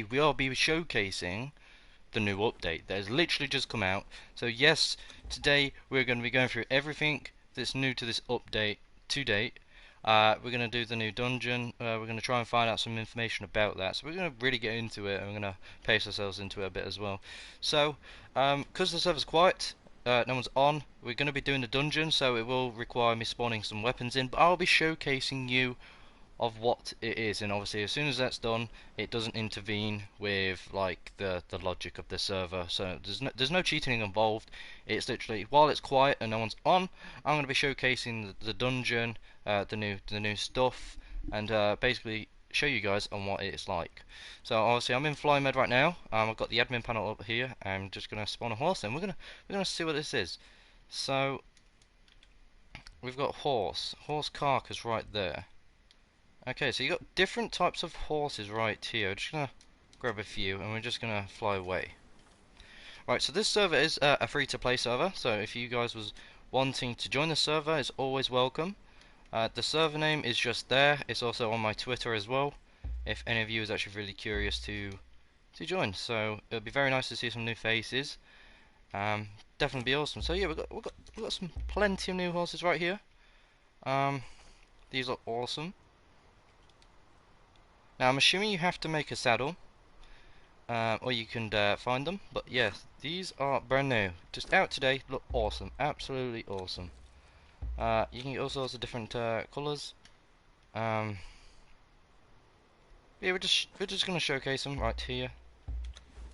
we will be showcasing the new update that has literally just come out. So yes, today we're going to be going through everything that's new to this update to date. We're going to do the new dungeon. We're going to try and find out some information about that. So we're going to really get into it, and we're going to pace ourselves into it a bit as well. So, because the server's quiet, no one's on, we're going to be doing the dungeon, so it will require me spawning some weapons in, but I'll be showcasing you of what it is, and obviously as soon as that's done, it doesn't intervene with like the logic of the server. So there's no cheating involved. It's literally while it's quiet and no one's on, I'm going to be showcasing the dungeon, the new stuff, and basically show you guys on what it's like. So obviously I'm in fly mode right now. I've got the admin panel up here. I'm just going to spawn a horse, and we're gonna see what this is. So we've got horse carcass right there. Okay, so you got different types of horses right here. I'm just gonna grab a few and we're just gonna fly away. Right, so this server is a free-to-play server, so if you guys was wanting to join the server, it's always welcome. The server name is just there. It's also on my Twitter as well, if any of you is actually really curious to join. So it'll be very nice to see some new faces. Definitely be awesome. So yeah, we've got some plenty of new horses right here. These look awesome. Now I'm assuming you have to make a saddle, or you can find them. But yes, these are brand new, just out today. Look awesome, absolutely awesome. You can get all sorts of different colours. Yeah, we're just gonna showcase them right here,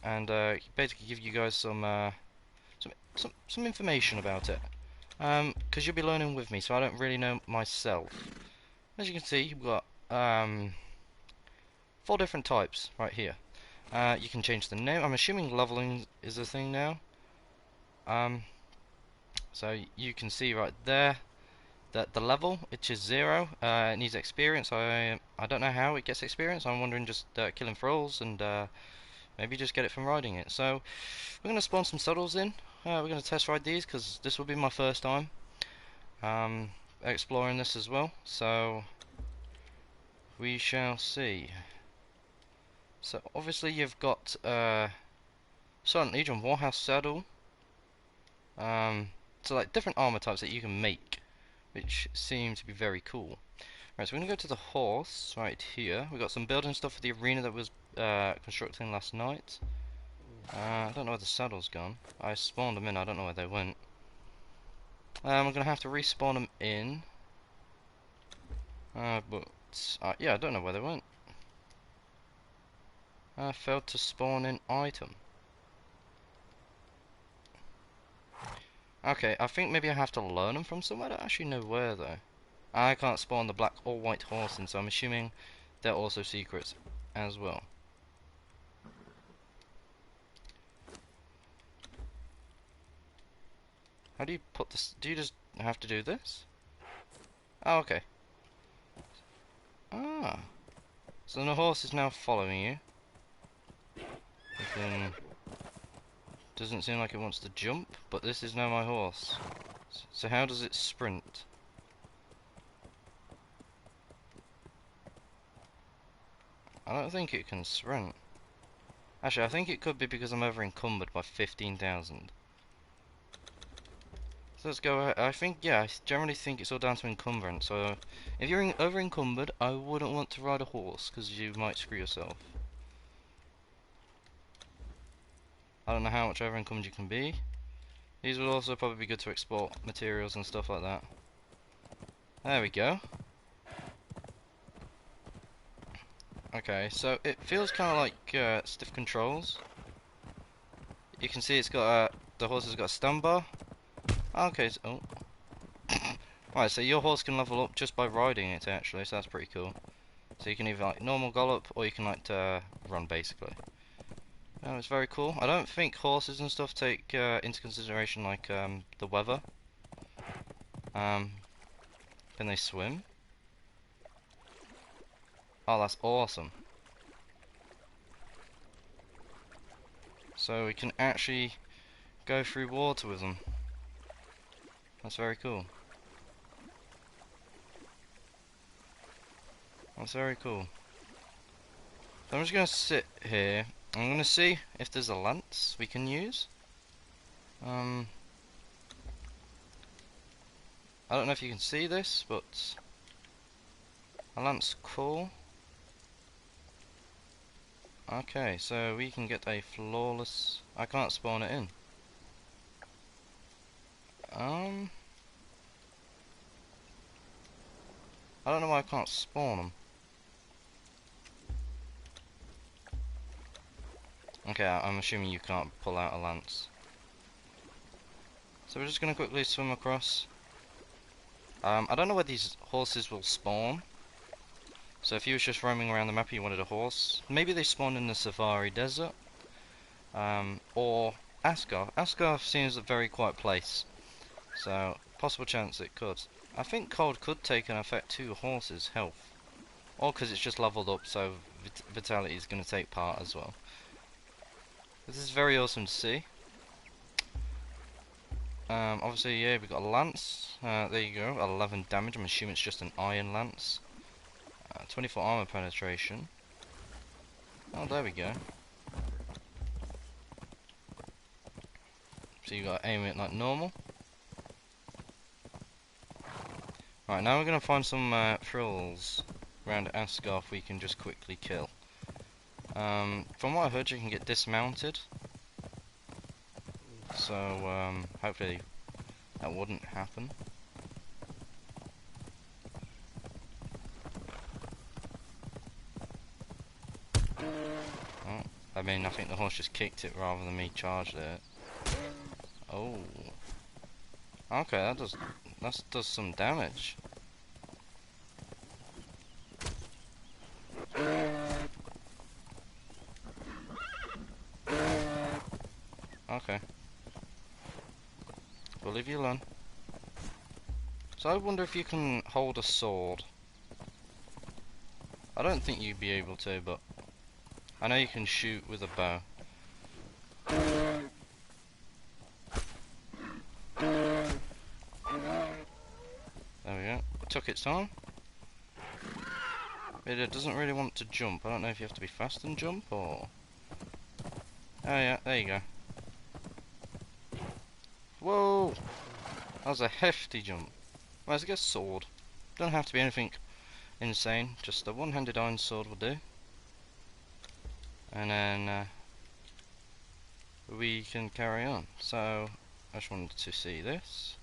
and basically give you guys some information about it. Because you'll be learning with me, so I don't really know myself. As you can see, we've got 4 different types right here. You can change the name. I'm assuming leveling is a thing now. So you can see right there that the level, which is 0, it needs experience. I don't know how it gets experience. I'm wondering just killing thralls and maybe just get it from riding it. So we're going to spawn some saddles in. We're going to test ride these because this will be my first time exploring this as well. So we shall see. So obviously you've got Silent Legion Warhouse saddle. So like different armor types that you can make, which seem to be very cool. Right, so we're gonna go to the horse right here. We've got some building stuff for the arena that was constructing last night. I don't know where the saddle's gone. I spawned them in, I don't know where they went. We're gonna have to respawn them in. But yeah, I don't know where they went. I failed to spawn in item. Okay, I think maybe I have to learn them from somewhere. I don't actually know where though. I can't spawn the black or white horse in, so I'm assuming they're also secrets as well. How do you put this? Do you just have to do this? Oh, okay. Ah. So the horse is now following you. You can... Doesn't seem like it wants to jump, but this is now my horse. So how does it sprint? I don't think it can sprint. Actually, I think it could be because I'm over encumbered by 15,000. So let's go ahead. I think, yeah, I generally think it's all down to encumbrance. So if you're over encumbered, I wouldn't want to ride a horse because you might screw yourself. I don't know how much over encumbered you can be. These would also probably be good to export materials and stuff like that. There we go. Okay, so it feels kind of like stiff controls. You can see it's got the horse has got a stun bar. Okay, so, oh. Right, so your horse can level up just by riding it actually, so that's pretty cool. So you can either like normal gallop or you can like run basically. It's very cool. I don't think horses and stuff take into consideration like the weather. Can they swim? Oh, that's awesome. So we can actually go through water with them. That's very cool. That's very cool. So I'm just going to sit here. I'm going to see if there's a lance we can use. I don't know if you can see this, but a lance cool. Okay, so we can get a flawless... I can't spawn it in. I don't know why I can't spawn them. Okay, I'm assuming you can't pull out a lance. So we're just going to quickly swim across. I don't know where these horses will spawn. So if you was just roaming around the map and you wanted a horse, maybe they spawn in the Safari Desert. Or Asgarth. Asgarth seems a very quiet place. So, possible chance it could. I think cold could take an effect to horses' health. Or because it's just leveled up, so vitality is going to take part as well. This is very awesome to see. Obviously, yeah, we've got a lance. There you go, 11 damage. I'm assuming it's just an iron lance. 24 armor penetration. Oh, there we go. So you got to aim it like normal. Right, now we're going to find some thrills around Asgarth we can just quickly kill. From what I heard, you can get dismounted. So, hopefully that wouldn't happen. Oh, I mean, I think the horse just kicked it rather than me charged it. Oh. Okay, that does some damage. Okay. We'll leave you alone. So I wonder if you can hold a sword. I don't think you'd be able to, but I know you can shoot with a bow. There we go. It took its time. But it doesn't really want to jump. I don't know if you have to be fast and jump or... Oh yeah, there you go. Whoa! That was a hefty jump. Well, let's get a sword. Don't have to be anything insane. Just a one-handed iron sword will do. And then we can carry on. So I just wanted to see this.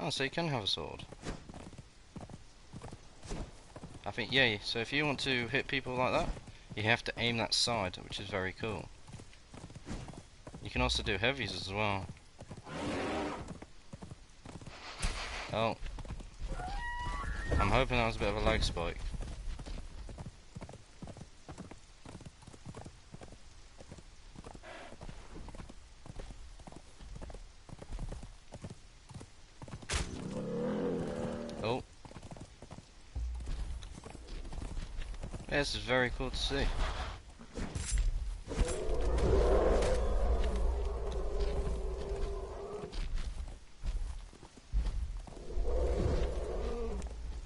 Oh, so you can have a sword. I think, yeah, so if you want to hit people like that, you have to aim that side, which is very cool. You can also do heavies as well. Oh. I'm hoping that was a bit of a lag spike. Oh. Yeah, this is very cool to see.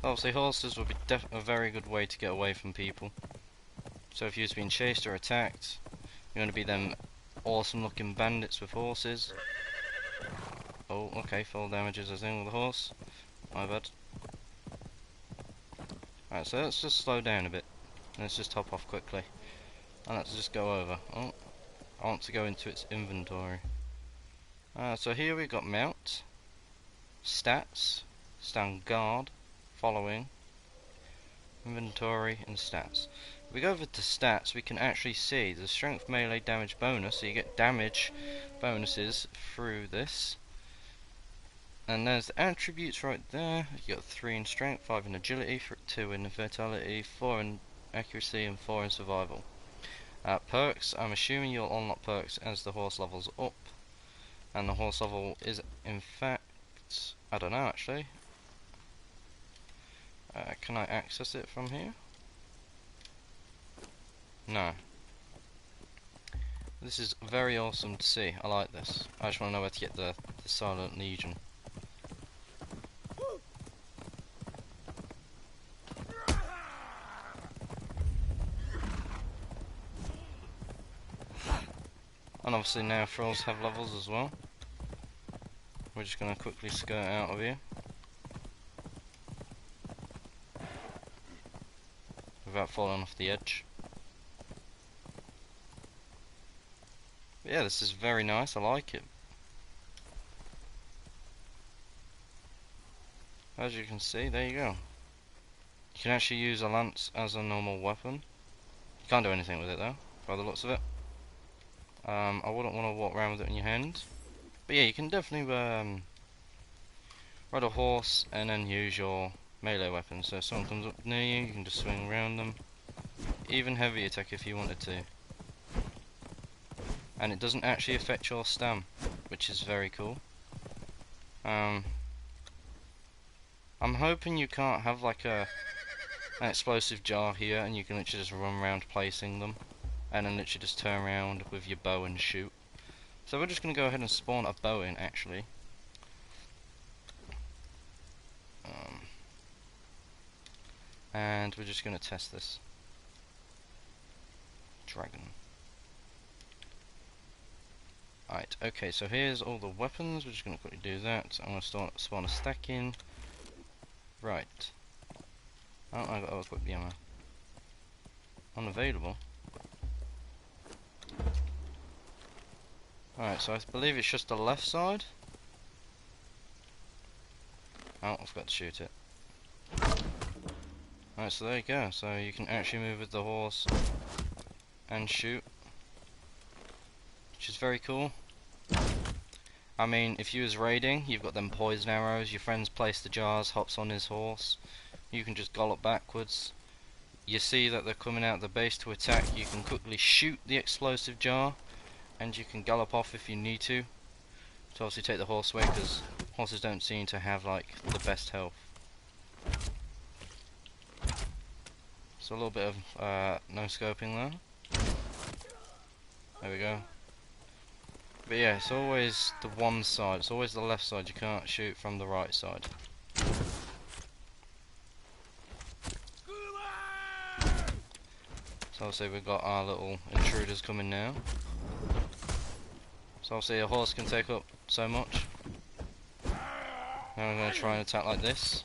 Obviously horses would be a very good way to get away from people. So if you're being chased or attacked, you're going to be them awesome looking bandits with horses. Oh, okay, full damages as in with the horse. My bad. Alright, so let's just slow down a bit. Let's just hop off quickly. And let's just go over. Oh, I want to go into its inventory. So here we've got mount, stats, stand guard, following, inventory and stats. If we go over to stats, we can actually see the strength melee damage bonus, so you get damage bonuses through this. And there's the attributes right there. You got 3 in strength, 5 in agility, 2 in vitality, 4 in accuracy and 4 in survival. Perks, I'm assuming you'll unlock perks as the horse levels up. And the horse level is in fact, I don't know actually. Can I access it from here? No. This is very awesome to see. I like this. I just want to know where to get the Silent Legion. And obviously now thralls have levels as well. We're just going to quickly skirt out of here without falling off the edge. But yeah, this is very nice, I like it. As you can see, there you go. You can actually use a lance as a normal weapon. You can't do anything with it though, by the looks of it. I wouldn't want to walk around with it in your hand. But yeah, you can definitely ride a horse and then use your melee weapon. So if someone comes up near you, you can just swing around them. Even heavy attack if you wanted to. And it doesn't actually affect your stam, which is very cool. I'm hoping you can't have like an explosive jar here and you can literally just run around placing them and then literally just turn around with your bow and shoot. So we're just going to go ahead and spawn a bow in actually. And we're just going to test this. Dragon. Alright, okay, so here's all the weapons. We're just going to quickly do that. I'm going to spawn a stack in. Right. Oh, I got to equip the ammo. Unavailable. Alright, so I believe it's just the left side. Oh, I forgot to shoot it. Alright, so there you go. So you can actually move with the horse and shoot, which is very cool. I mean, if you was raiding, you've got them poison arrows, your friends place the jars, hops on his horse, you can just gallop backwards. You see that they're coming out of the base to attack, you can quickly shoot the explosive jar, and you can gallop off if you need to obviously take the horse away, because horses don't seem to have like the best health. So a little bit of no scoping there. There we go. But yeah, it's always the one side, it's always the left side, you can't shoot from the right side. So obviously we've got our little intruders coming now. So obviously a horse can take up so much. Now I'm going to try and attack like this.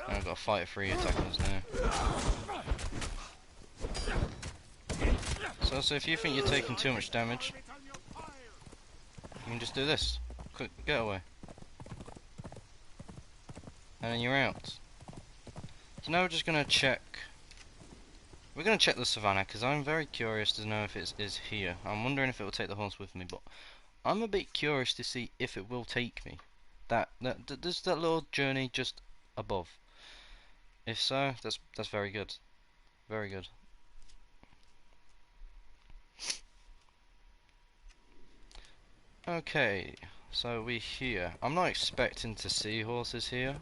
Now I've got to fight 3 attackers now. So if you think you're taking too much damage, you can just do this. Quick, get away. And then you're out. So now we're just going to check. We're going to check the savannah, because I'm very curious to know if it is here. I'm wondering if it will take the horse with me, but I'm a bit curious to see if it will take me. There's that little journey just above. If so, that's very good. Very good. Okay, so we're here. I'm not expecting to see horses here.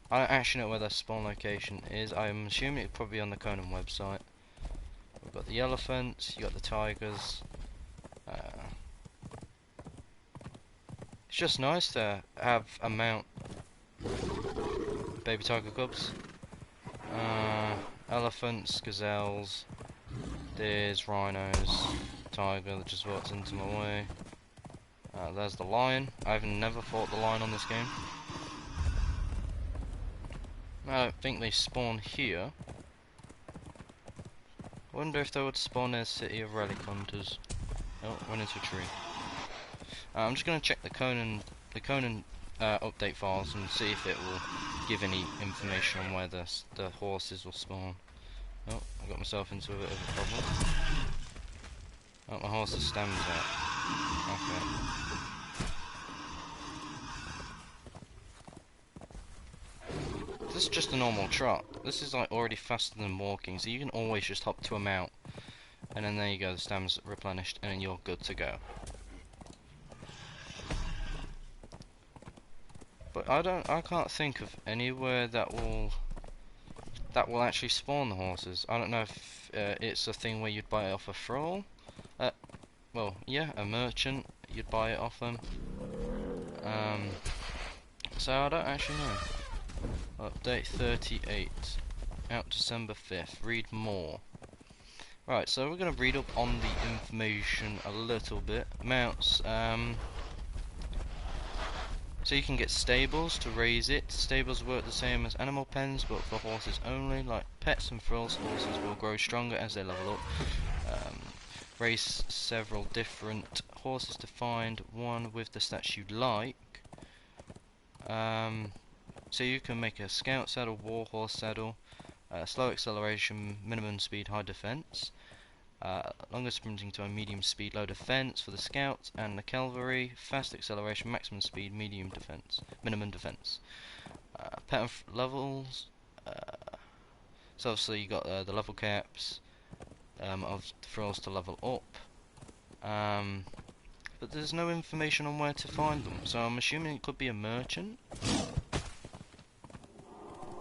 I don't actually know where their spawn location is. I'm assuming it's probably on the Conan website. We've got the elephants, you got the tigers. It's just nice to have a mount. Baby tiger cubs. Elephants, gazelles, deers, rhinos, tiger that just walked into my way. There's the lion. I've never fought the lion on this game. I don't think they spawn here. I wonder if they would spawn in a city of relic hunters. Oh, went into a tree. I'm just going to check the Conan update files and see if it will give any information on where the horses will spawn. Oh, I got myself into a bit of a problem. Oh, my horse's stam's out. Okay. This is just a normal trot. This is like already faster than walking, so you can always just hop to a mount. And then there you go, the stam's replenished and then you're good to go. But I can't think of anywhere that will actually spawn the horses. I don't know if it's a thing where you'd buy it off a thrall. Well, yeah, a merchant, you'd buy it off them. So I don't actually know. Update 38, out December 5th. Read more. Right, so we're going to read up on the information a little bit. Mounts, so you can get stables to raise it. Stables work the same as animal pens, but for horses only. Like pets and frills, horses will grow stronger as they level up. Raise several different horses to find one with the stats you like. So you can make a scout saddle, war horse saddle, slow acceleration, minimum speed, high defense. Longer sprinting time, medium speed, low defense for the scouts and the cavalry. Fast acceleration, maximum speed, medium defense, minimum defense. Pattern levels. So obviously you got the level caps of the frills to level up. But there's no information on where to find them, so I'm assuming it could be a merchant.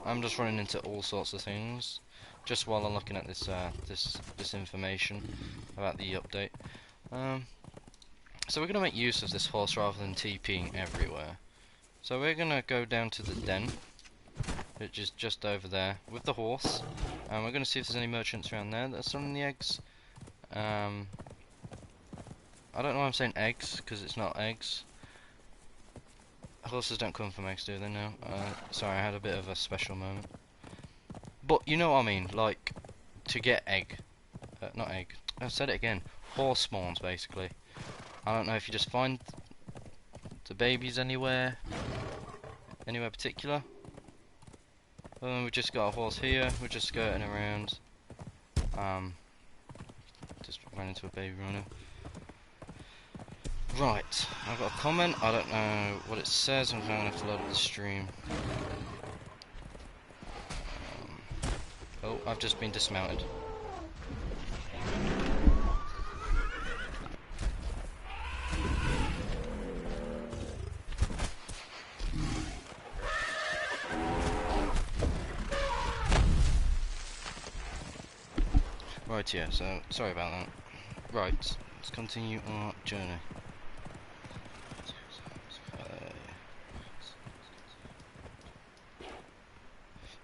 I'm just running into all sorts of things just while I'm looking at this this information about the update. So we're going to make use of this horse rather than TPing everywhere. So we're going to go down to the den, which is just over there, with the horse. And we're going to see if there's any merchants around there that are selling the eggs. I don't know why I'm saying eggs, because it's not eggs. Horses don't come from eggs, do they now? Sorry, I had a bit of a special moment. But you know what I mean, like, to get egg. Not egg. I said it again. Horse spawns, basically. I don't know if you just find the babies anywhere particular. We've just got a horse here. We're just skirting around. Just ran into a baby rhino. Right, I've got a comment. I don't know what it says. I'm going to have to load up the stream. Oh, I've just been dismounted. Right, yeah, so sorry about that. Right, let's continue our journey.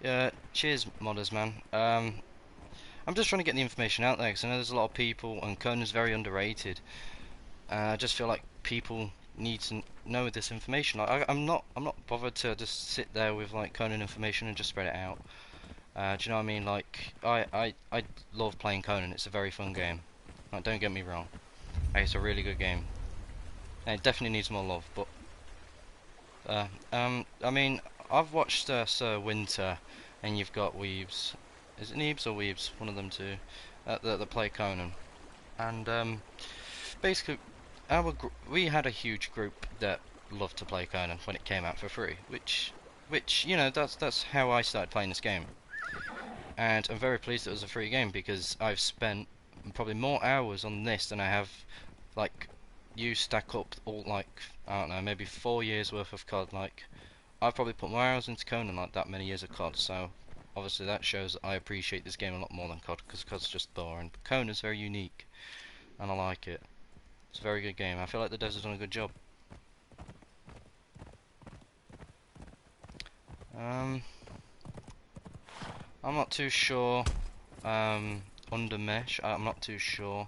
Yeah, cheers modders, man. I'm just trying to get the information out there because I know there's a lot of people and Conan's very underrated. I just feel like people need to know this information. I'm not bothered to just sit there with like Conan information and just spread it out. Do you know what I mean? Like I love playing Conan. It's a very fun game. Like, don't get me wrong. It's a really good game. And it definitely needs more love. But I mean, I've watched Sir Winter, and you've got Weebs. Is it Neebs or Weebs? One of them two that play Conan. And basically, we had a huge group that loved to play Conan when it came out for free, which you know, that's how I started playing this game. And I'm very pleased it was a free game because I've spent probably more hours on this than I have, like, you stack up all, like, I don't know, maybe 4 years worth of COD. Like, I've probably put more hours into Conan like that many years of COD, so obviously that shows that I appreciate this game a lot more than COD, because COD's just boring. But Conan's very unique, and I like it. It's a very good game. I feel like the devs have done a good job. I'm not too sure. Under mesh, I'm not too sure.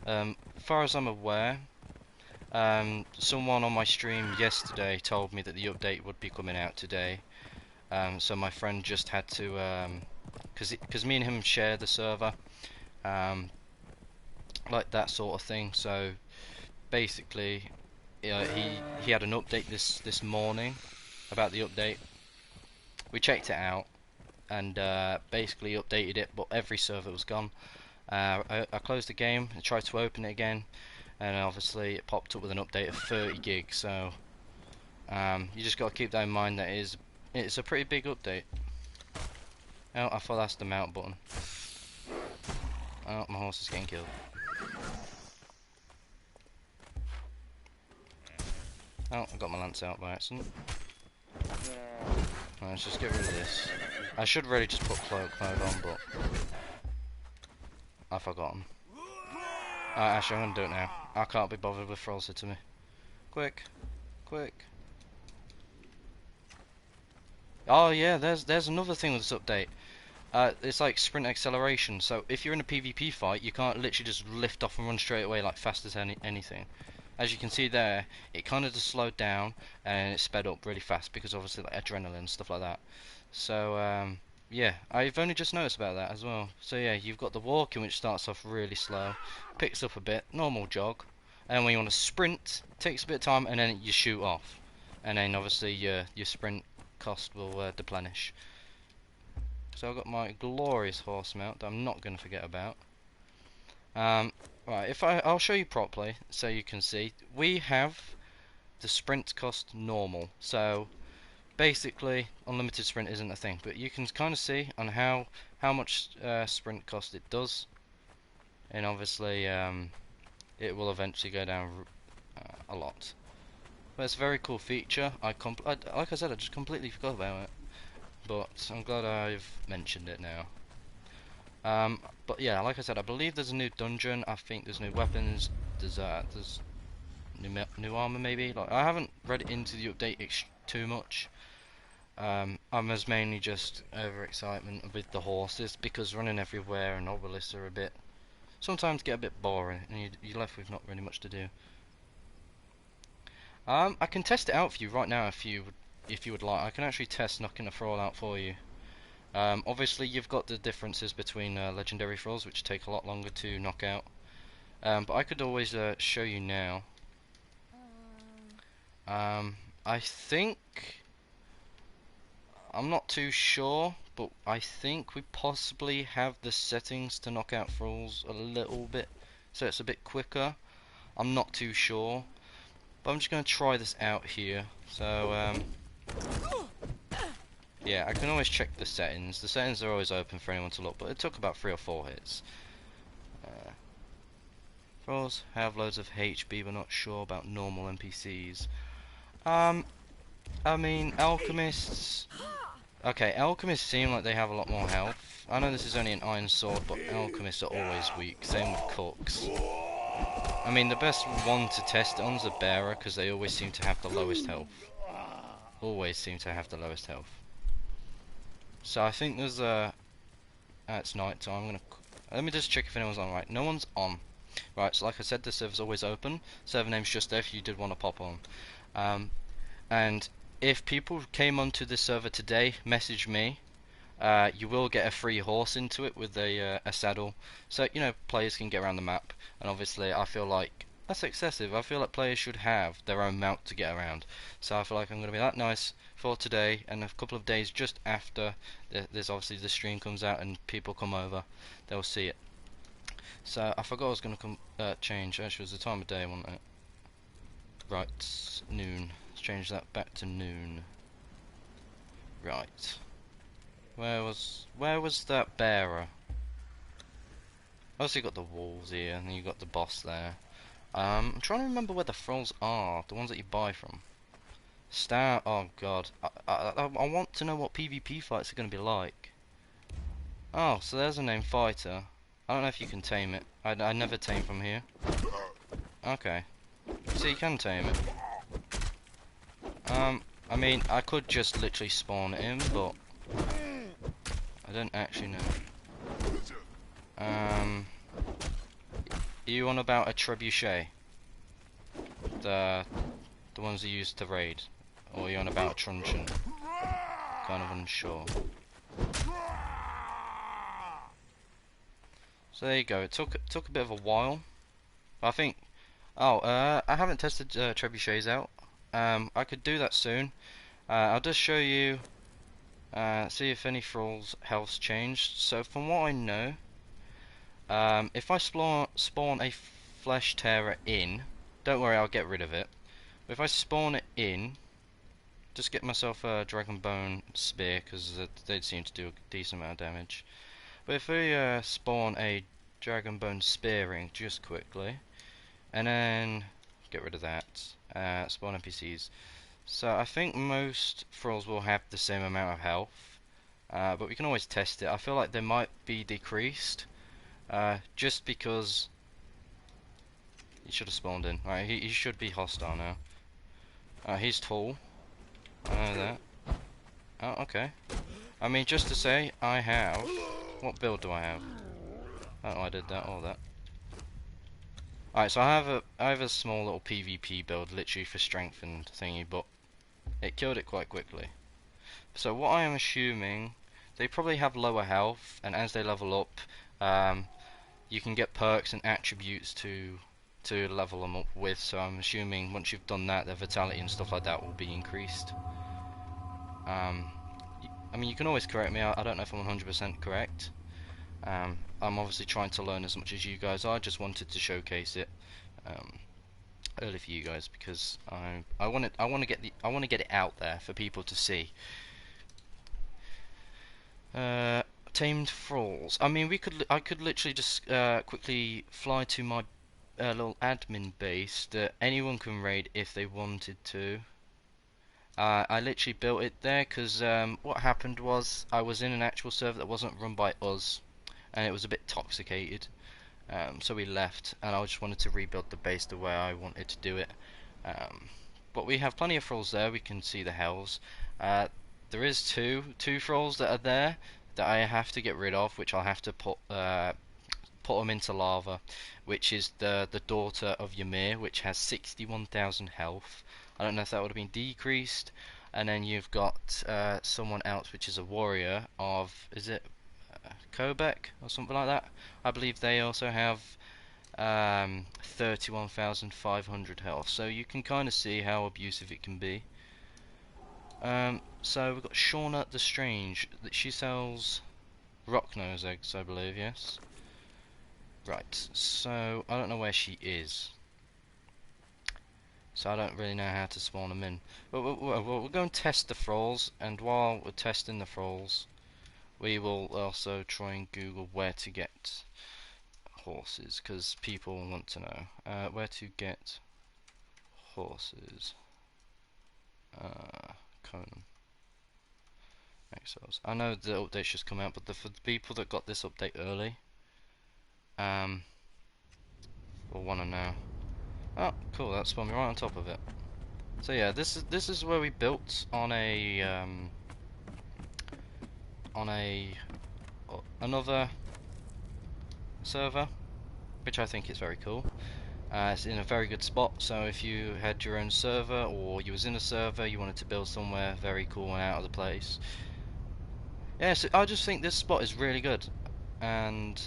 As far as I'm aware, someone on my stream yesterday told me that the update would be coming out today. So my friend just had to, because me and him share the server, like that sort of thing. So basically, he had an update this morning about the update. We checked it out and basically updated it, but every server was gone. I closed the game and tried to open it again, and obviously it popped up with an update of 30 gigs. So you just got to keep that in mind. That it's a pretty big update. Oh, I thought that's the mount button. Oh, my horse is getting killed. Oh, I got my lance out by accident. Right, let's just get rid of this. I should really just put cloak mode on, but I've forgotten. Actually, I'm gonna do it now. I can't be bothered with Frolser to me. Quick, quick. Oh yeah, there's another thing with this update. It's like sprint acceleration. So if you're in a PvP fight, you can't literally just lift off and run straight away like fast as anything. As you can see there, it kind of just slowed down and it sped up really fast because obviously like adrenaline and stuff like that. So yeah, I've only just noticed about that as well. So yeah, you've got the walking which starts off really slow, picks up a bit, normal jog, and when you want to sprint, takes a bit of time, and then you shoot off, and then obviously your sprint cost will deplenish. So I've got my glorious horse mount that I'm not going to forget about. Right, I'll show you properly so you can see. We have the sprint cost normal, so basically unlimited sprint isn't a thing, but you can kind of see on how much sprint cost it does, and obviously it will eventually go down a lot. But it's a very cool feature. Like I said, I just completely forgot about it, but I'm glad I've mentioned it now. But yeah, like I said, I believe there's a new dungeon. I think there's new weapons. There's new armor maybe. Like I haven't read into the update too much. I'm as mainly just overexcitement with the horses because running everywhere and obelisks are sometimes get a bit boring and you're left with not really much to do. I can test it out for you right now if you would like. I can actually test knocking a thrall out for you. Obviously you've got the differences between legendary thralls which take a lot longer to knock out, but I could always show you now. I think, I'm not too sure, but I think we possibly have the settings to knock out thralls a little bit so it's a bit quicker. I'm not too sure, but I'm just going to try this out here. So yeah, I can always check the settings. The settings are always open for anyone to look, but it took about 3 or 4 hits. Thralls have loads of HP, but not sure about normal NPCs. I mean, alchemists. Okay, alchemists seem like they have a lot more health. I know this is only an iron sword, but alchemists are always weak. Same with cooks. I mean, the best one to test on is a bearer, because they always seem to have the lowest health. Always seem to have the lowest health. So I think there's it's night time. I'm gonna let me just check if anyone's on. Right, no one's on. Right, so like I said, the server's always open. Server name's just there if you did want to pop on. And if people came onto this server today, message me. You will get a free horse into it with a saddle, so you know players can get around the map. And obviously, I feel like that's excessive. I feel like players should have their own mount to get around. So I feel like I'm going to be that nice for today and a couple of days just after there's obviously the stream comes out and people come over, they'll see it. So I forgot I was going to change. Actually, it was the time of day, wasn't it? Right, noon. Let's change that back to noon. Right. Where was that bearer? Obviously you got the walls here, and then you got the boss there. I'm trying to remember where the thralls are, the ones that you buy from. Oh god, I want to know what PvP fights are going to be like. Oh, so there's a named fighter. I don't know if you can tame it. I never tame from here. Okay, so you can tame it. I mean, I could just literally spawn it in, but I don't actually know. You on about a trebuchet? The ones you use to raid? Or you on about a truncheon? Kind of unsure. So there you go. It took a bit of a while. I think. Oh, I haven't tested trebuchets out. I could do that soon. I'll just show you. See if any thralls' health's changed. So from what I know, if I spawn a flesh tearer in, don't worry, I'll get rid of it. But if I spawn it in, just get myself a dragon bone spear because they seem to do a decent amount of damage. But if we spawn a dragon bone spearing just quickly, and then get rid of that, spawn NPCs. So I think most thralls will have the same amount of health, but we can always test it. I feel like they might be decreased, just because he should have spawned in. Right, he should be hostile now. He's tall. I know that. Oh, okay. I mean, just to say, I have... What build do I have? Oh, I did that, or that. Alright, so I have a small little PvP build, literally for strength and thingy, but it killed it quite quickly. So what I am assuming, they probably have lower health, and as they level up, you can get perks and attributes to level them up with. So I'm assuming once you've done that, their vitality and stuff like that will be increased. I mean, you can always correct me. I don't know if I'm 100% correct. I'm obviously trying to learn as much as you guys are. I just wanted to showcase it early for you guys because I want to get it out there for people to see. Tamed thralls. I mean, I could literally just quickly fly to my little admin base that anyone can raid if they wanted to. I literally built it there because what happened was I was in an actual server that wasn't run by us, and it was a bit toxicated. So we left, and I just wanted to rebuild the base the way I wanted to do it. But we have plenty of thralls there. We can see the hells. There is two thralls that are there that I have to get rid of, which I'll have to put them into lava, which is the daughter of Ymir, which has 61,000 health. I don't know if that would have been decreased. And then you've got someone else, which is a warrior of, is it Kobek or something like that? I believe they also have 31,500 health. So you can kind of see how abusive it can be. So we've got Shauna the Strange. She sells rock nose eggs, I believe, yes? Right, so I don't know where she is. So I don't really know how to spawn them in. But we'll go and test the thralls, and while we're testing the thralls, we will also try and Google where to get horses, because people want to know. Where to get horses. Conan Exiles. I know the update's just come out, but for the people that got this update early, will want to know. Oh, cool! That spawned me right on top of it. So yeah, this is where we built on another server, which I think is very cool. It's in a very good spot, so if you had your own server or you was in a server, you wanted to build somewhere very cool and out of the place. Yeah, so I just think this spot is really good, and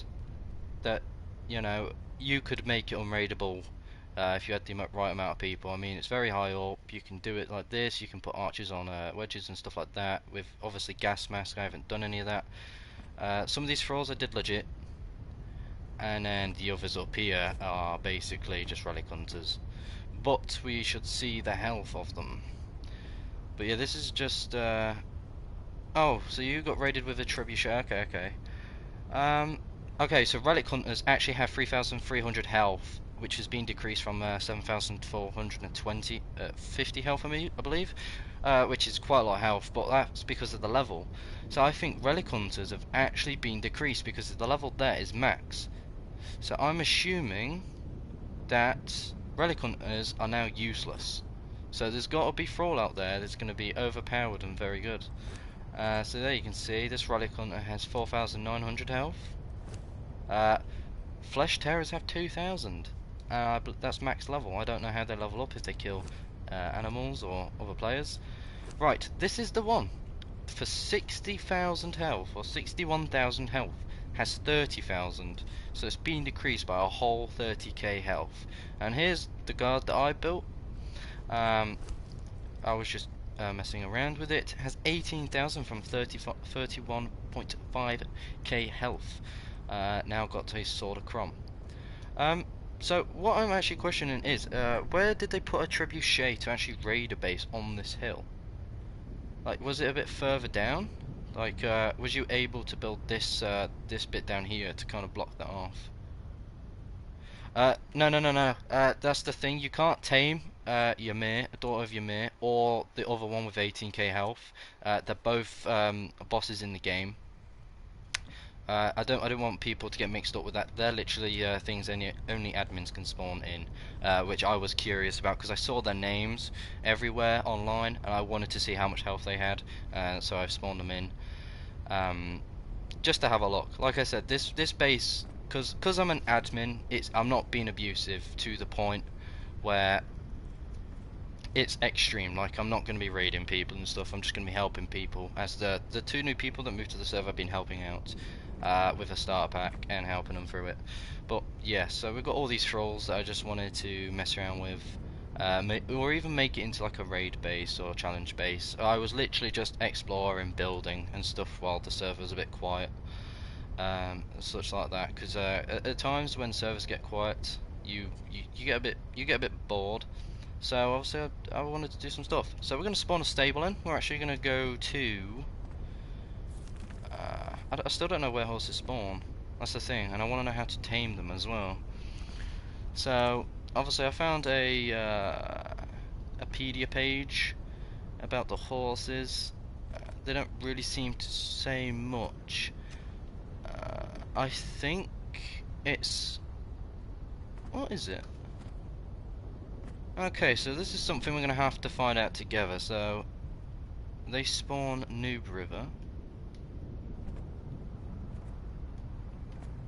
that, you know, you could make it unraidable if you had the right amount of people. I mean, it's very high up, you can do it like this, you can put archers on wedges and stuff like that, with obviously gas mask. I haven't done any of that. Some of these thralls I did legit, and then the others up here are basically just relic hunters, but we should see the health of them. But yeah, this is just oh, so you got raided with a trebuchet. Okay. Okay, so relic hunters actually have 3,300 health, which has been decreased from 7,420 50 health, I believe, which is quite a lot of health, but that's because of the level. So I think relic hunters have actually been decreased because the level there is max. So I'm assuming that relic hunters are now useless. So there's got to be thrall out there that's going to be overpowered and very good. So there you can see this relic hunter has 4,900 health. Flesh Terrors have 2,000. That's max level. I don't know how they level up if they kill animals or other players. Right, this is the one. For 60,000 health, or 61,000 health, has 30,000. So it's been decreased by a whole 30k health. And here's the guard that I built. I was just messing around with it. Has 18,000 from 31.5k health. Now got a Sword of Crom. So what I'm actually questioning is, where did they put a trebuchet to actually raid a base on this hill? Like, was it a bit further down? Like, was you able to build this this bit down here to kind of block that off? No. That's the thing. You can't tame Ymir, daughter of Ymir, or the other one with 18k health. They're both bosses in the game. I don't want people to get mixed up with that. They're literally things only admins can spawn in, which I was curious about because I saw their names everywhere online and I wanted to see how much health they had, so I've spawned them in. just to have a look. Like I said, this base, because I'm an admin, I'm not being abusive to the point where it's extreme. Like, I'm not going to be raiding people and stuff. I'm just going to be helping people. As the two new people that moved to the server, I've been helping out with a starter pack and helping them through it. But yeah, so we've got all these trolls that I just wanted to mess around with, or even make it into like a raid base or challenge base. I was literally just exploring, building and stuff while the server was a bit quiet, such like that. Because at times when servers get quiet, you get a bit bored. So obviously I wanted to do some stuff. So we're going to spawn a stable in. We're actually going to go to... I still don't know where horses spawn. That's the thing, and I want to know how to tame them as well. So obviously I found a pedia page about the horses. They don't really seem to say much. I think it's... what is it? Okay, so this is something we're going to have to find out together. So, they spawn Noob River.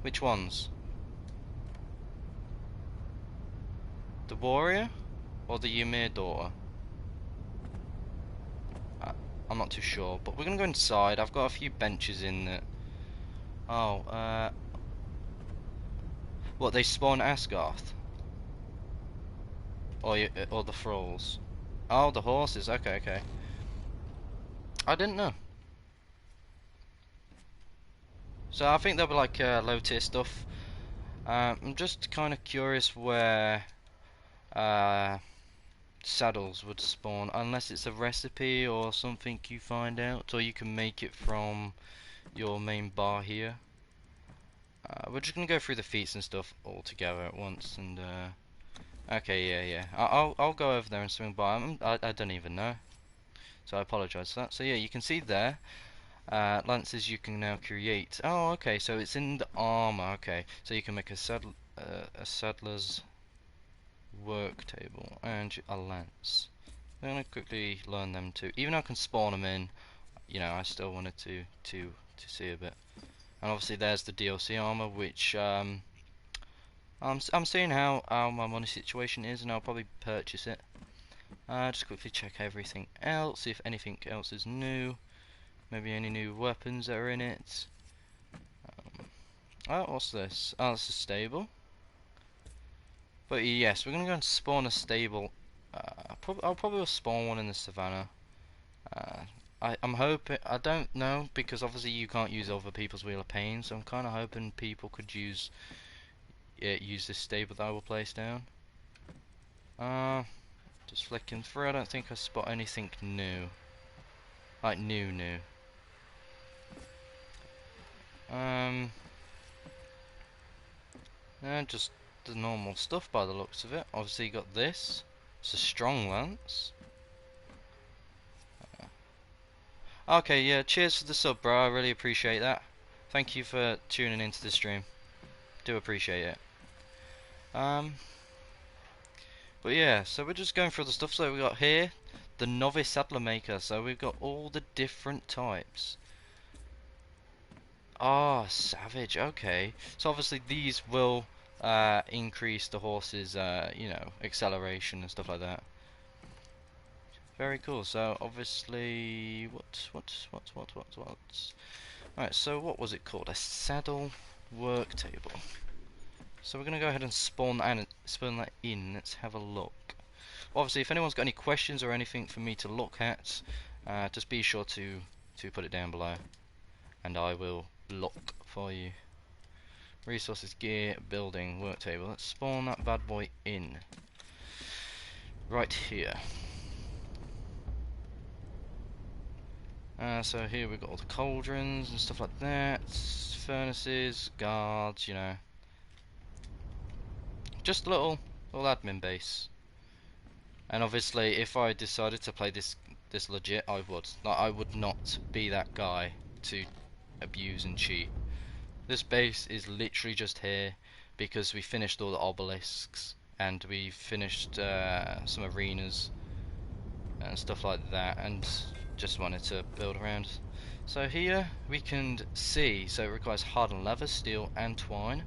Which ones? The Warrior? Or the Ymir Daughter? I'm not too sure, but we're going to go inside. I've got a few benches in there. Oh, what, they spawn Asgarth? Or the Thralls? Oh, the horses, okay, okay. I didn't know. So I think they'll be like low tier stuff. I'm just kind of curious where saddles would spawn, unless it's a recipe or something you find out, or you can make it from your main bar here. We're just gonna go through the feats and stuff all together at once, and okay, yeah. I'll go over there and swing by. I don't even know, so I apologise for that. So yeah, you can see there. Lances you can now create. Oh, okay, so it's in the armor. Okay, so you can make a saddler's work table and a lance. I'm gonna quickly learn them too. Even though I can spawn them in, you know, I still wanted to see a bit. And obviously, there's the DLC armor, which I'm seeing how my money situation is, and I'll probably purchase it. Just quickly check everything else, see if anything else is new. Maybe any new weapons that are in it. Oh, what's this? Oh, this is stable. But yes, we're gonna go and spawn a stable. I'll probably spawn one in the savannah. I'm hoping. I don't know, because obviously you can't use other people's Wheel of Pain, so I'm kind of hoping people could use this stable that I will place down. Just flicking through. I don't think I spot anything new. Like new. Just the normal stuff by the looks of it. Obviously you got this. It's a strong lance. Okay, yeah, cheers for the sub, bro. I really appreciate that. Thank you for tuning into the stream. Do appreciate it. But yeah, so we're just going through the stuff. So we got here the novice saddler maker. So we've got all the different types. Ah, savage. Okay, so obviously these will increase the horse's, you know, acceleration and stuff like that. Very cool. So obviously, what? Alright, so what was it called? A saddle work table. So we're gonna go ahead and spawn that in. Let's have a look. Obviously, if anyone's got any questions or anything for me to look at, just be sure to put it down below, and I will look for you. Resources, gear, building, work table. Let's spawn that bad boy in. Right here. So here we've got all the cauldrons and stuff like that. Furnaces, guards, you know. Just a little admin base. And obviously, if I decided to play this legit, I would. Like, I would not be that guy to abuse and cheat. This base is literally just here because we finished all the obelisks and we finished some arenas and stuff like that, and just wanted to build around. So here we can see, so it requires hardened leather, steel and twine.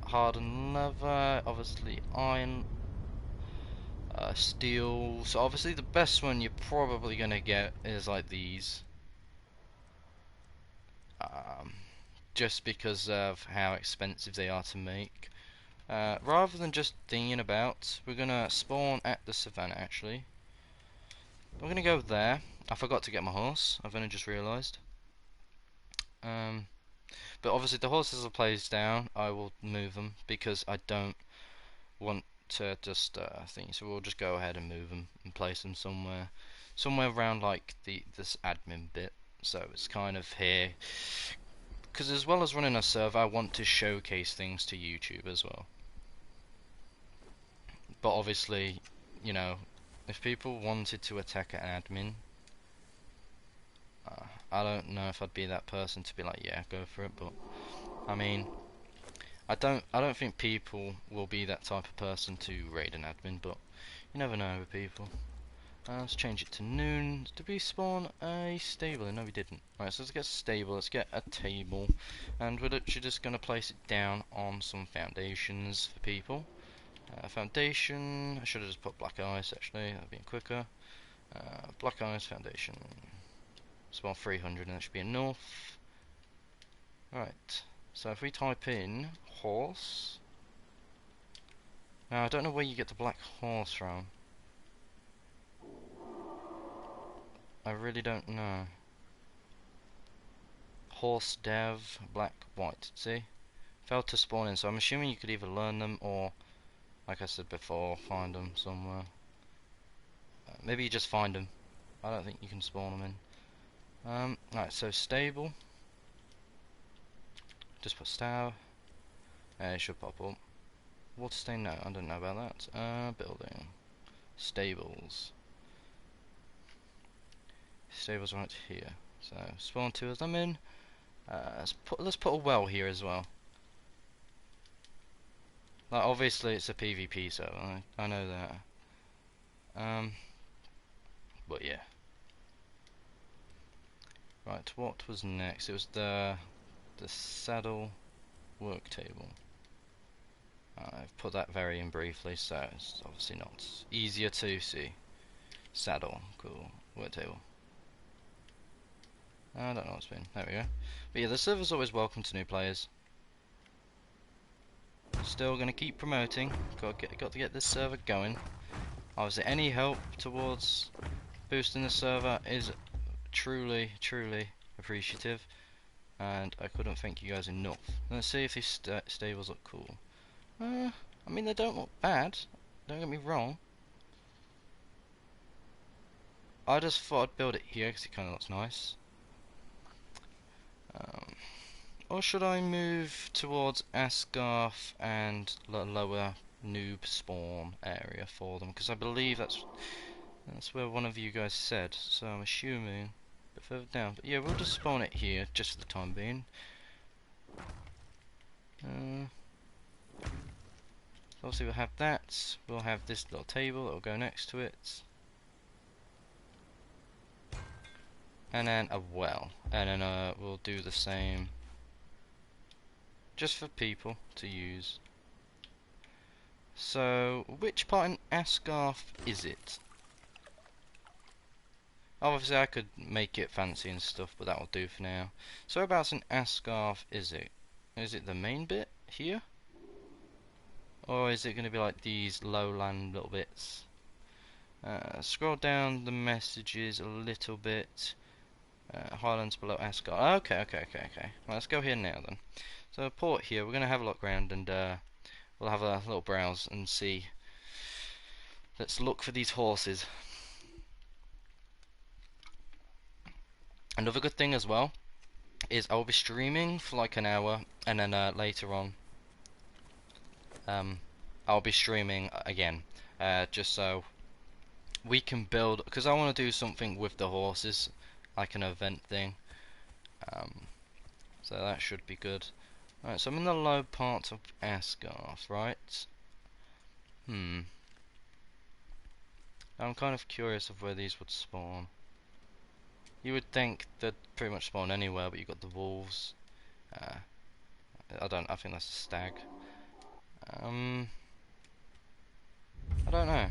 Hardened leather, obviously iron, steel. So obviously the best one you're probably gonna get is like these, just because of how expensive they are to make. Rather than just dinging about, we're gonna spawn at the savannah. Actually, we're gonna go there. I forgot to get my horse. I've only just realised. But obviously the horses are placed down. I will move them because I don't want to just think. So we'll just go ahead and move them and place them somewhere around like this admin bit. So it's kind of here, because as well as running a server, I want to showcase things to YouTube as well. But obviously, you know, if people wanted to attack an admin, I don't know if I'd be that person to be like, yeah, go for it. But I mean, I don't think people will be that type of person to raid an admin. But you never know with people. Let's change it to noon. Did we spawn a stable? No, we didn't. Right, so let's get a stable. Let's get a table, and we're literally just going to place it down on some foundations for people. Foundation. I should have just put black ice. Actually, that'd been quicker. Black ice foundation. Spawn 300, and that should be enough. Right. So if we type in horse. Now I don't know where you get the black horse from. I really don't know. Horse dev black white. See? Failed to spawn in, so I'm assuming you could either learn them or, like I said before, find them somewhere. Maybe you just find them. I don't think you can spawn them in. Right, so stable. Just put star. It should pop up. Water stain, no, I don't know about that. Building. Stables. Stables right here. So spawn two of them in. Let's put a well here as well. Like obviously it's a PvP server, I know that. But yeah. Right, what was next? It was the saddle work table. I've put that very in briefly, so it's obviously not easier to see. Saddle, cool. Work table. I don't know what's been. There we go. But yeah, the server's always welcome to new players. Still gonna keep promoting. Got to get this server going. Obviously, any help towards boosting the server is truly appreciative, and I couldn't thank you guys enough. Let's see if these stables look cool. I mean, they don't look bad. Don't get me wrong. I just thought I'd build it here because it kind of looks nice. Or should I move towards Asgarth and lower noob spawn area for them? Because I believe that's where one of you guys said. So I'm assuming a bit further down. But yeah, we'll just spawn it here just for the time being. Obviously we'll have that. We'll have this little table that will go next to it. And then a well. And then we'll do the same just for people to use. So, which part in Asgarth is it? Obviously I could make it fancy and stuff, but that will do for now. So whereabouts in Asgarth is it? Is it the main bit here? Or is it going to be like these lowland little bits? Scroll down the messages a little bit. Highlands below Asgard. Okay. Well, let's go here now then. So port here, we're going to have a look around and we'll have a little browse and see. Let's look for these horses. Another good thing as well is I'll be streaming for like an hour, and then later on I'll be streaming again, just so we can build, because I want to do something with the horses, like an event thing. So that should be good. Alright, so I'm in the low part of Asgarth, right? I'm kind of curious of where these would spawn. You would think they'd pretty much spawn anywhere, but you got the wolves. I think that's a stag. I don't know.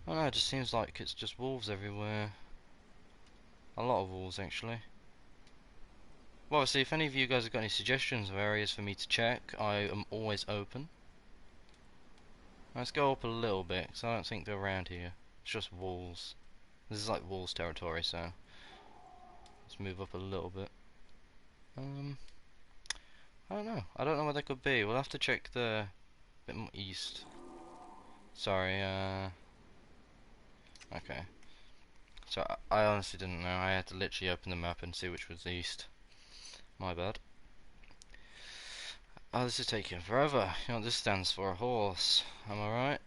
I don't know, it just seems like it's just wolves everywhere. A lot of wolves, actually. Well, obviously, if any of you guys have got any suggestions of areas for me to check, I am always open. Let's go up a little bit, because I don't think they're around here. It's just wolves. This is like wolves territory, so let's move up a little bit. I don't know. I don't know where they could be. We'll have to check the bit more east. Sorry, okay. So I honestly didn't know. I had to literally open the map and see which was east. My bad. Oh, this is taking forever. You know what this stands for? A horse. Am I right?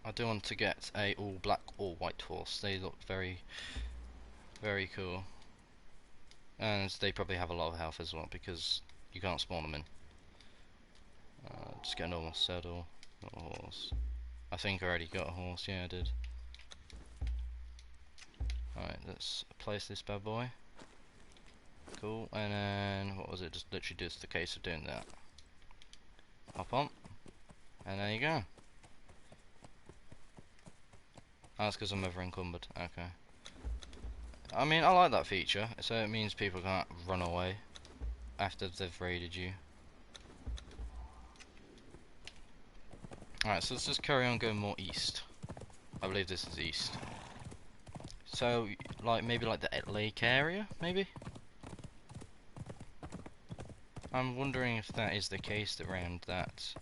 I do want to get a all black, all white horse. They look very, very cool. And they probably have a lot of health as well, because you can't spawn them in. Just get a normal saddle, not a horse. I think I already got a horse, yeah I did. Alright, let's place this bad boy. Cool, and then, what was it, just literally just the case of doing that. Hop on, and there you go. Oh, that's because I'm over encumbered, okay. I mean, I like that feature, so it means people can't run away after they've raided you. Alright, so let's just carry on going more east. I believe this is east. So, like, maybe like the lake area, maybe? I'm wondering if that is the case around that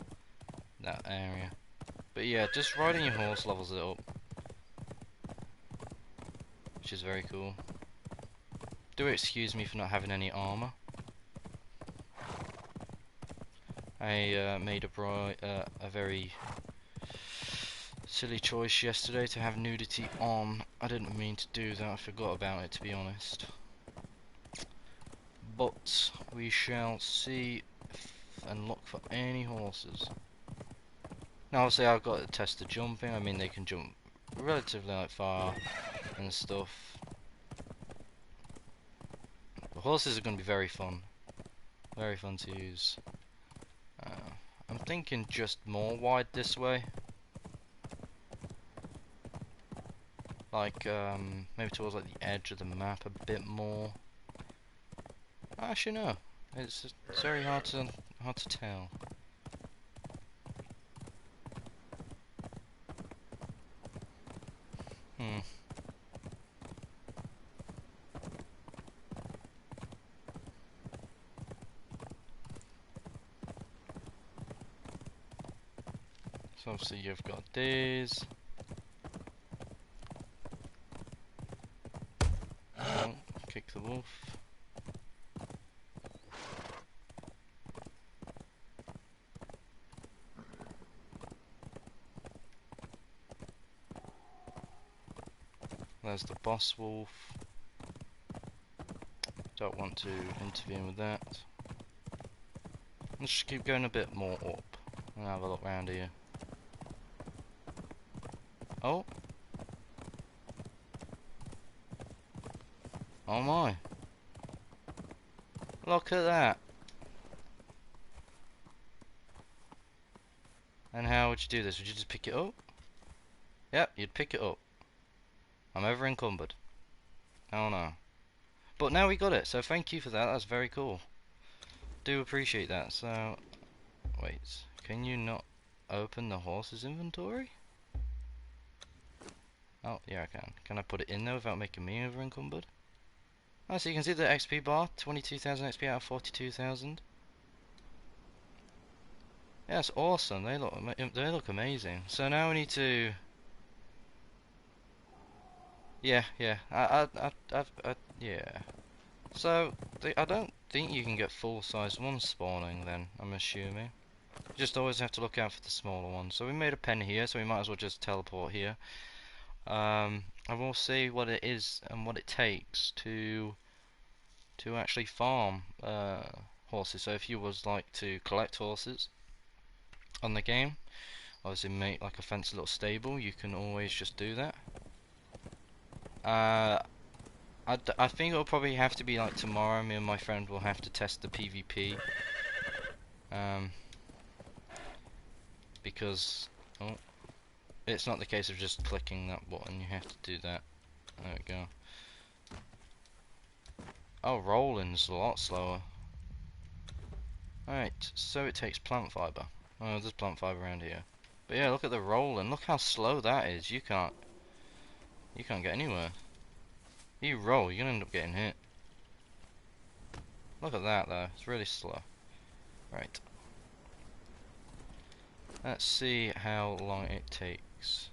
area. But yeah, just riding your horse levels it up, which is very cool. Do excuse me for not having any armor. I made a very silly choice yesterday to have nudity on. I didn't mean to do that, I forgot about it, to be honest. But we shall see and look for any horses. Now obviously I've got to test the jumping. I mean, they can jump relatively like far and stuff. The horses are going to be very fun to use. I'm thinking just more wide this way. Like, maybe towards like the edge of the map a bit more. Actually, no. It's very hard to tell. So obviously you've got these. Oh, kick the wolf. There's the boss wolf. Don't want to intervene with that. Let's just keep going a bit more up and have a look around here. Oh. Oh my. Look at that. And how would you do this? Would you just pick it up? Yep, you'd pick it up. I'm over encumbered. Oh no. But now we got it, so thank you for that. That's very cool. Do appreciate that. So, wait. Can you not open the horse's inventory? Oh, yeah, I can. Can I put it in there without making me over encumbered? Oh, so you can see the XP bar, 22,000 XP out of 42,000. Yeah, that's awesome. They look amazing. So now we need to. Yeah. Yeah. So I don't think you can get full-size ones spawning. Then I'm assuming. You just always have to look out for the smaller ones. So we made a pen here, so we might as well just teleport here. And we'll see what it is and what it takes to to actually farm horses. So if you was like to collect horses on the game, obviously make like a fancy little stable, you can always just do that. I think it'll probably have to be like tomorrow. Me and my friend will have to test the PvP. Because it's not the case of just clicking that button. You have to do that. There we go. Oh, rolling's a lot slower. Alright, so it takes plant fiber. Oh, there's plant fiber around here. But yeah, look at the rolling. Look how slow that is. You can't get anywhere. You roll, you're gonna end up getting hit. Look at that though. It's really slow. Right. Let's see how long it takes.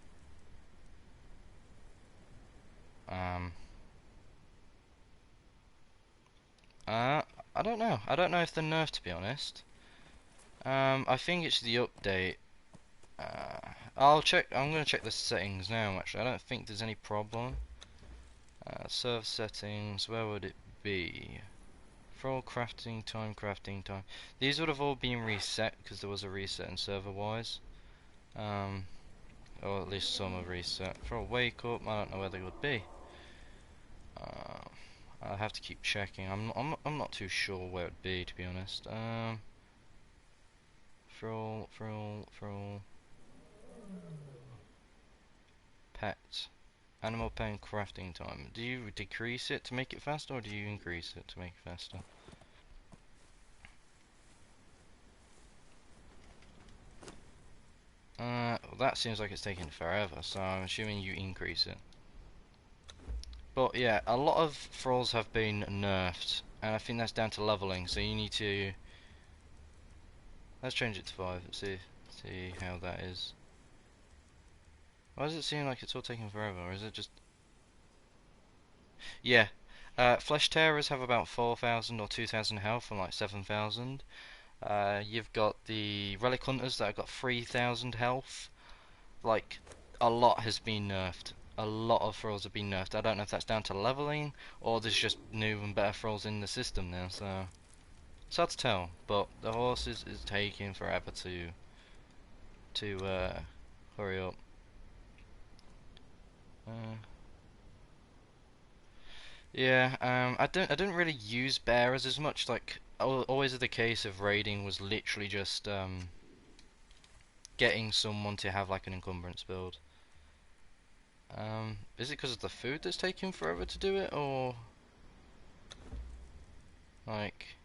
I don't know. I don't know if they're nerfed, to be honest. I think it's the update. I'll check. I'm gonna check the settings now. Actually, I don't think there's any problem. Server settings. Where would it be? For all crafting time, crafting time. These would have all been reset because there was a reset in server-wise. Or at least some are reset. For a wake up, I don't know where they would be. I'll have to keep checking. I'm not too sure where it'd be, to be honest. For all. Pet. Animal pen crafting time. Do you decrease it to make it faster, or do you increase it to make it faster? Well, that seems like it's taking forever, so I'm assuming you increase it. But yeah, a lot of thralls have been nerfed, and I think that's down to leveling, so you need to... Let's change it to 5, let's see how that is. Why does it seem like it's all taking forever, or is it just... Yeah, Flesh Tearers have about 4,000 or 2,000 health and like 7,000. You've got the Relic Hunters that have got 3,000 health. Like, a lot has been nerfed. A lot of thralls have been nerfed. I don't know if that's down to leveling, or there's just new and better thralls in the system now, so... It's hard to tell, but the horse is taking forever to hurry up. Yeah, I didn't really use bearers as much. Like always, the case of raiding was literally just getting someone to have like an encumbrance build. Is it because of the food that's taking forever to do it, or like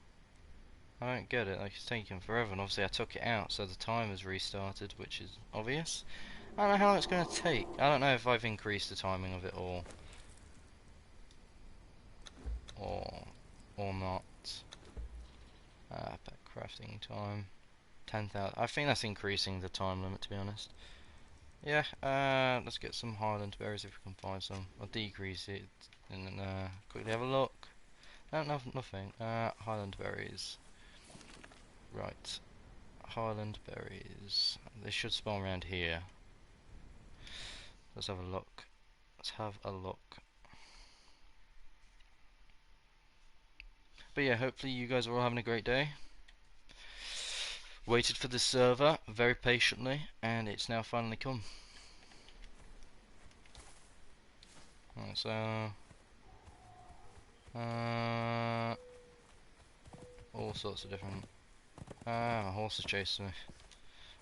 I don't get it? Like it's taking forever, and obviously I took it out, so the time has restarted, which is obvious. I don't know how long it's going to take. I don't know if I've increased the timing of it or or not. Pet crafting time, 10,000. I think that's increasing the time limit, to be honest. Yeah, let's get some Highland berries if we can find some. I'll decrease it and then quickly have a look. No, nothing. Highland berries. Right. Highland berries. They should spawn around here. Let's have a look. Let's have a look. But yeah, hopefully you guys are all having a great day. Waited for this server very patiently, and it's now finally come. Right, so all sorts of different. My horse is chasing me.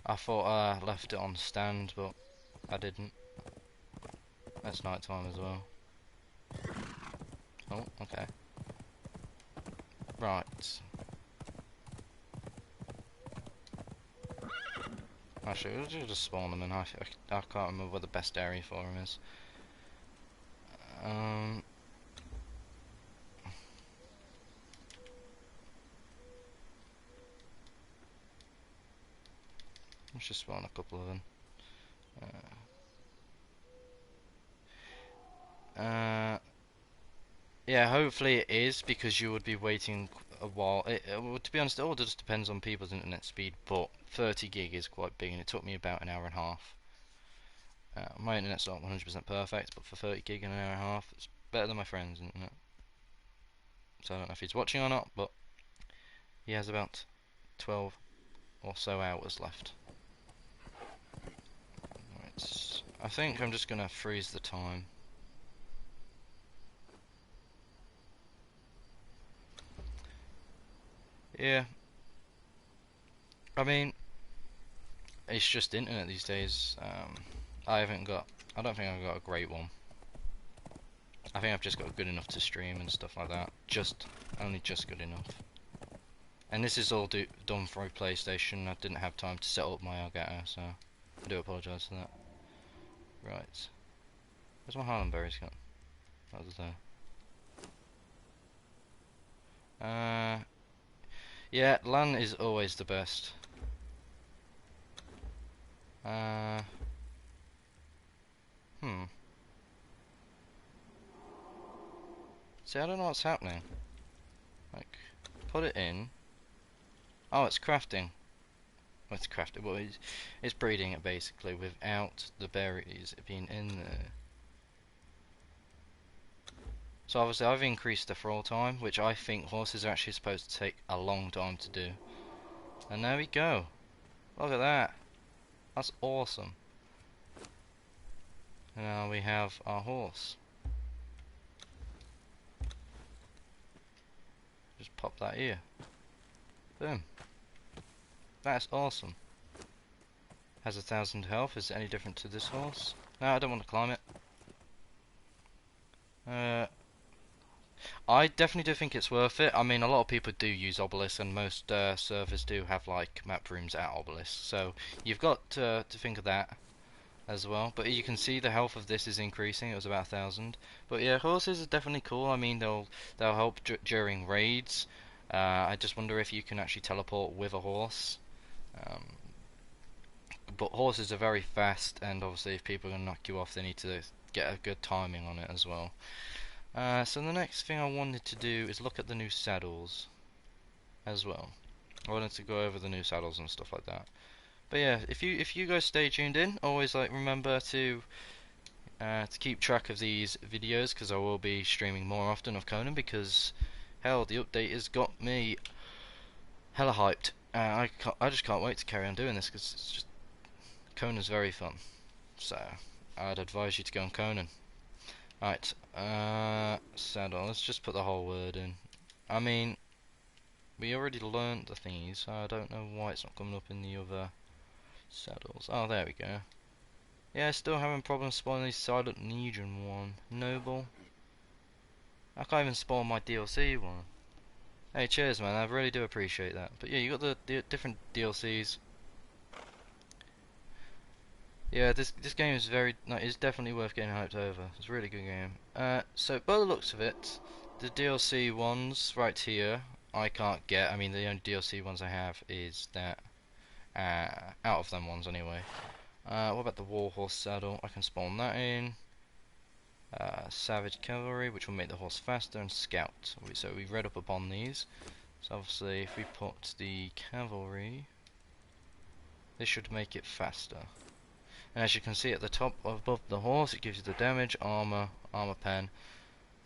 I thought I left it on stand, but I didn't. That's night time as well. Oh, okay. Right. Actually, we'll just spawn them in. I can't remember where the best area for them is. Let's just spawn a couple of them. Yeah, hopefully it is, because you would be waiting a while. To be honest, it all just depends on people's internet speed, but 30 gig is quite big, and it took me about an hour and a half. My internet's not 100% perfect, but for 30 gig in an hour and a half, it's better than my friend's internet. so I don't know if he's watching or not, but he has about 12 or so hours left. Right. I think I'm just gonna freeze the time. Yeah. I mean, it's just internet these days. I don't think I've got a great one. I think I've just got good enough to stream and stuff like that. Only just good enough. And this is all done through PlayStation. I didn't have time to set up my Elgato, so I do apologise for that. Right. Where's my Harlem berries gone? That was there. Yeah, LAN is always the best. See, I don't know what's happening. Like, put it in. Oh, it's crafting. Well, it's crafting. Well, it's breeding it basically without the berries being in there. So obviously I've increased the thrall time, which I think horses are actually supposed to take a long time to do. And there we go. Look at that. That's awesome. And now we have our horse. Just pop that here. Boom. That's awesome. Has 1,000 health. Is it any different to this horse? No, I don't want to climb it. I definitely do think it's worth it. I mean, a lot of people do use obelisks, and most servers do have like map rooms at obelisks. So you've got to think of that as well. But you can see the health of this is increasing. It was about 1,000. But yeah, horses are definitely cool. I mean, they'll help during raids. I just wonder if you can actually teleport with a horse. But horses are very fast, and obviously if people are going to knock you off, they need to get a good timing on it as well. So the next thing I wanted to do is look at the new saddles as well. I wanted to go over the new saddles and stuff like that. But yeah, if you guys stay tuned in, always like remember to keep track of these videos, because I will be streaming more often of Conan, because hell, the update has got me hella hyped. I just can't wait to carry on doing this, because it's just Conan's very fun. So I'd advise you to go on Conan. Right, saddle, let's just put the whole word in. I mean, we already learnt the thingies, so I don't know why it's not coming up in the other saddles. Oh, there we go. Yeah, still having problems spawning the Silent Legion one. Noble. I can't even spawn my DLC one. Hey, cheers man, I really do appreciate that. But yeah, you got the different DLCs. Yeah, this game is it's definitely worth getting hyped over. It's a really good game. So by the looks of it, the DLC ones right here I can't get. I mean, the only DLC ones I have is that out of them ones anyway. What about the Warhorse saddle? I can spawn that in. Savage Cavalry, which will make the horse faster, and Scout. So we read up upon these. So obviously, if we put the Cavalry, this should make it faster. And as you can see at the top above the horse, it gives you the damage, armor, armor pen,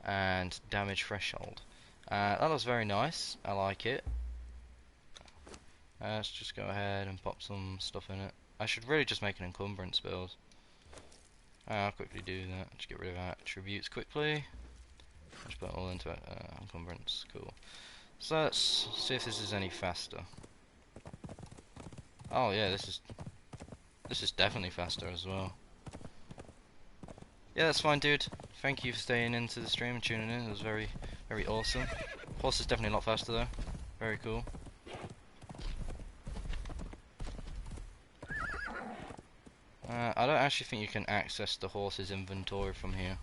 and damage threshold. That looks very nice. I like it. Let's just go ahead and pop some stuff in it. I should really just make an encumbrance build. I'll quickly do that. Just get rid of our attributes quickly. Just put it all into encumbrance. Cool. So let's see if this is any faster. Oh yeah, this is definitely faster as well. Yeah, that's fine, dude. Thank you for staying into the stream and tuning in. It was very, very awesome. Horse is definitely a lot faster though. Very cool. I don't actually think you can access the horse's inventory from here.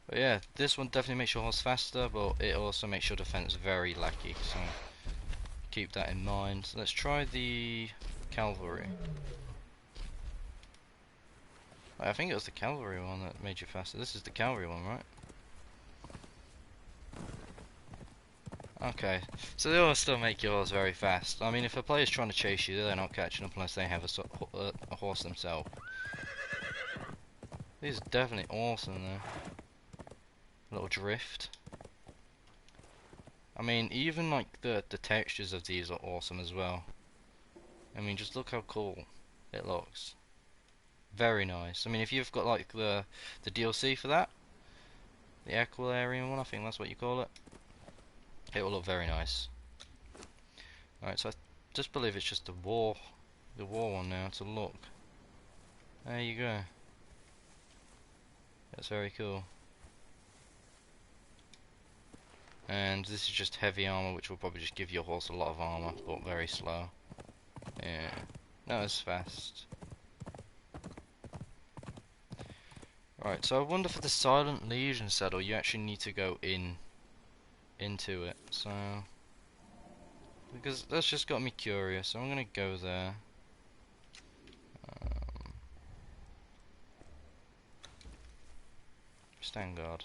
But yeah, this one definitely makes your horse faster, but it also makes your defense very laggy, so keep that in mind. So let's try the cavalry. I think it was the cavalry one that made you faster. This is the cavalry one, right? Okay, so they all still make your horse very fast. I mean, if a player's trying to chase you, they're not catching up unless they have a horse themselves. This is definitely awesome though. A little drift. I mean, even like the textures of these are awesome as well. I mean, just look how cool it looks. Very nice. I mean, if you've got like the DLC for that, the Aquilarium one, I think that's what you call it, it will look very nice. Alright, so I just believe it's just the war one now to look. There you go. That's very cool. And this is just heavy armor, which will probably just give your horse a lot of armor, but very slow. Yeah, not as fast. Right, so I wonder for the Silent Legion saddle, you actually need to go into it. So because that's just got me curious, so I'm gonna go there. Stand guard.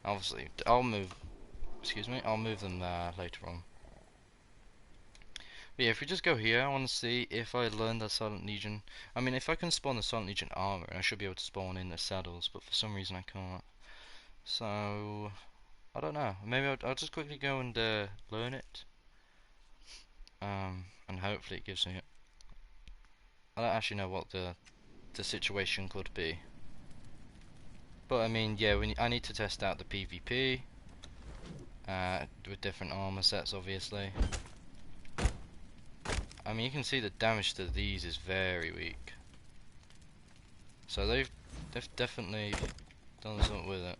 Obviously, I'll move. Excuse me, I'll move them there later on. But yeah, if we just go here, I want to see if I learn the Silent Legion. I mean, if I can spawn the Silent Legion armor, I should be able to spawn in the saddles, but for some reason I can't. So I don't know. Maybe I'll just quickly go and learn it. And hopefully it gives me. I don't actually know what the situation could be. But I mean, yeah, I need to test out the PvP with different armor sets, obviously. I mean, you can see the damage to these is very weak. So they've definitely done something with it.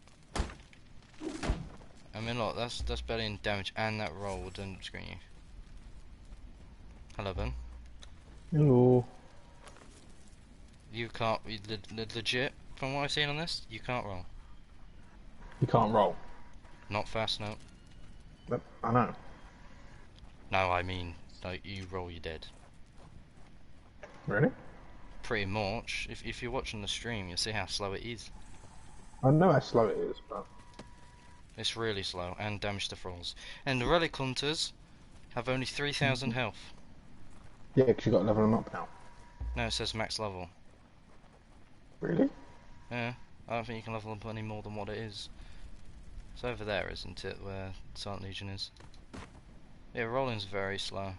I mean, look, that's barely in damage, and that roll didn't screen you. Hello, Ben. Hello. You can't. Legit, from what I've seen on this, you can't roll. You can't roll. Not fast, no. But I know. No, I mean, like, you roll, you're dead. Really? Pretty much. If you're watching the stream, you'll see how slow it is. I know how slow it is, but It's really slow, and damage to thralls. And the relic hunters have only 3,000 health. yeah, because you got to level them up now. No, it says max level. Really? Yeah, I don't think you can level up any more than what it is. It's over there, isn't it, where Silent Legion is? Yeah, rolling's very slow.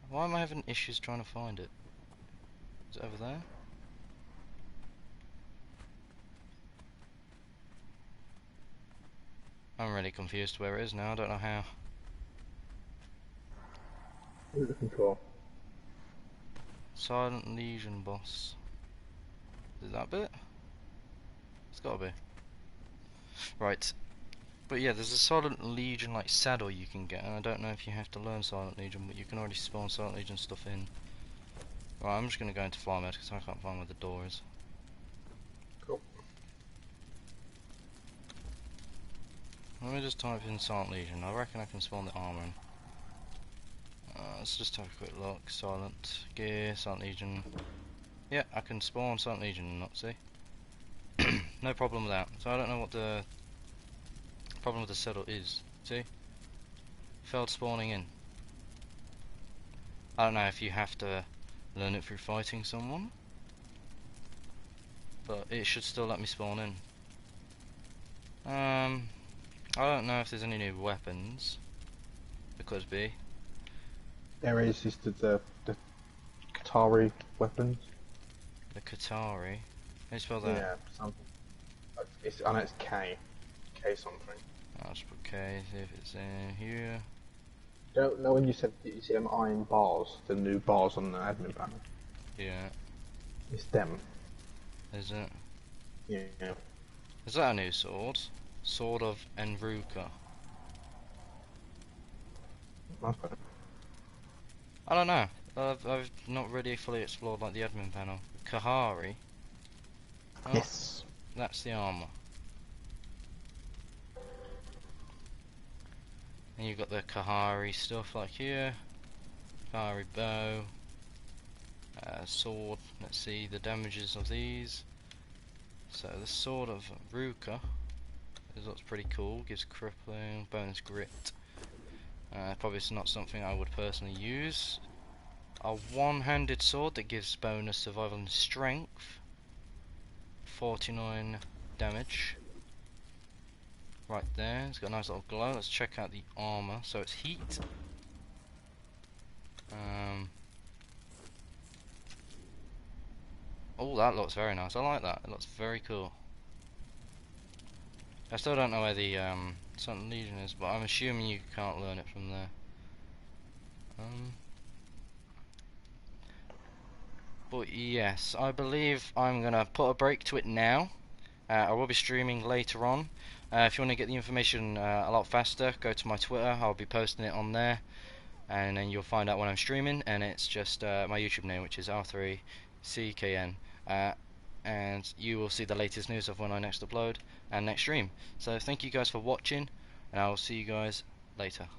Why am I having issues trying to find it? Is it over there? I'm really confused where it is now, I don't know how. What are you looking for? Silent Legion boss. Is it that bit? It's gotta be. Right. But yeah, there's a Silent Legion like saddle you can get, and I don't know if you have to learn Silent Legion, but you can already spawn Silent Legion stuff in. Right, I'm just gonna go into fly mode because I can't find where the door is. Cool. Let me just type in Silent Legion. I reckon I can spawn the armor in. Let's just have a quick look. Silent Gear, Silent Legion. Yeah, I can spawn Silent Legion and not see. No problem with that. So I don't know what the problem with the saddle is. See? Failed spawning in. I don't know if you have to learn it through fighting someone, but it should still let me spawn in. I don't know if there's any new weapons. There could be. There is just the Qatari weapons. The Qatari. How do you spell that? Yeah, something. I know it's K. K something. I'll just put K, see if it's in here. Don't know when you said you see them iron bars, the new bars on the admin panel. Yeah. It's them. Is it? Yeah. Is that a new sword? Sword of Enruka. Nice one. I don't know. I've not really fully explored like the admin panel. Kahari. Oh, Yes. that's the armor. And you've got the Kahari stuff like here. Kahari bow. Sword. Let's see the damages of these. So the sword of Ruka. This looks pretty cool. Gives crippling, bonus grit. Probably it's not something I would personally use. A one-handed sword that gives bonus survival and strength. 49 damage. right there. It's got a nice little glow. Let's check out the armor. So it's heat. Oh, that looks very nice. I like that. It looks very cool. I still don't know where the Sun Legion is, but I'm assuming you can't learn it from there. But yes, I believe I'm gonna put a break to it now. I will be streaming later on. If you want to get the information a lot faster, go to my Twitter. I'll be posting it on there, and then you'll find out when I'm streaming. And it's just my YouTube name, which is R3CKN, and you will see the latest news of when I next upload and next stream. So thank you guys for watching, and I will see you guys later.